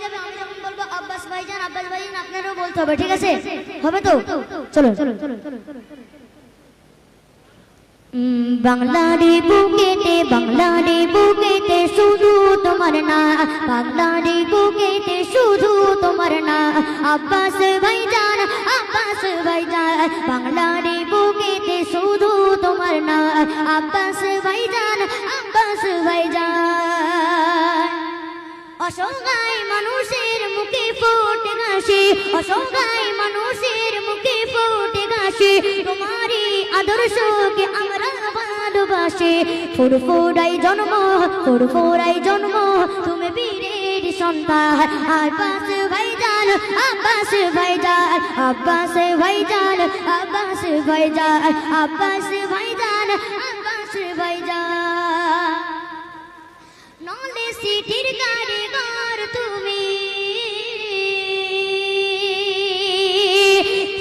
যাবে, আমি যখন বলবো আব্বাস ভাইজান আপনারাও বলতে হবে, ঠিক আছে? হবে তো? চলো চলো চলো। বাংলারে বুকেতে শুধু তোমার না, বাংলারে বুকেতে শুধু তোমার না, আব্বাস ভাইজান বাংলারে বুকেতে শুধু তোমার না, আব্বাস ভাইজান অসহায় মানুষের মুখে ফোটে হাসি, অসহায় মানুষের মুখে ফোটে হাসি, তোমারই আদর্শকে আমরা ভালোবাসি। ফুরফুরাই জন্ম তুমি বীরের সন্তান, আব্বাস ভাইজান নলে সিটির কারিগর তুমি,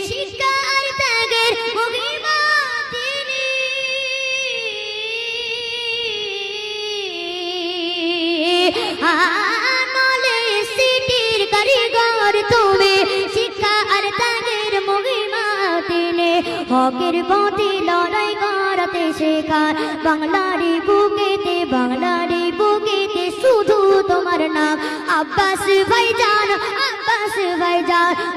শিক্ষার ত্যাগের মহিমা তিনি, নলে সিটির কারিগর তুমি, শিক্ষা আর ত্যাগের মহিমা তিনি, হকের পথে লড়াই করাতে শেখার, বাংলারে বুকেতে শুধু তোমার নাম, আব্বাস ভাইজান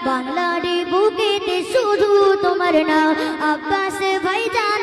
বাংলারে বুকেতে শুধু তোমার নাম, আব্বাস ভাইজান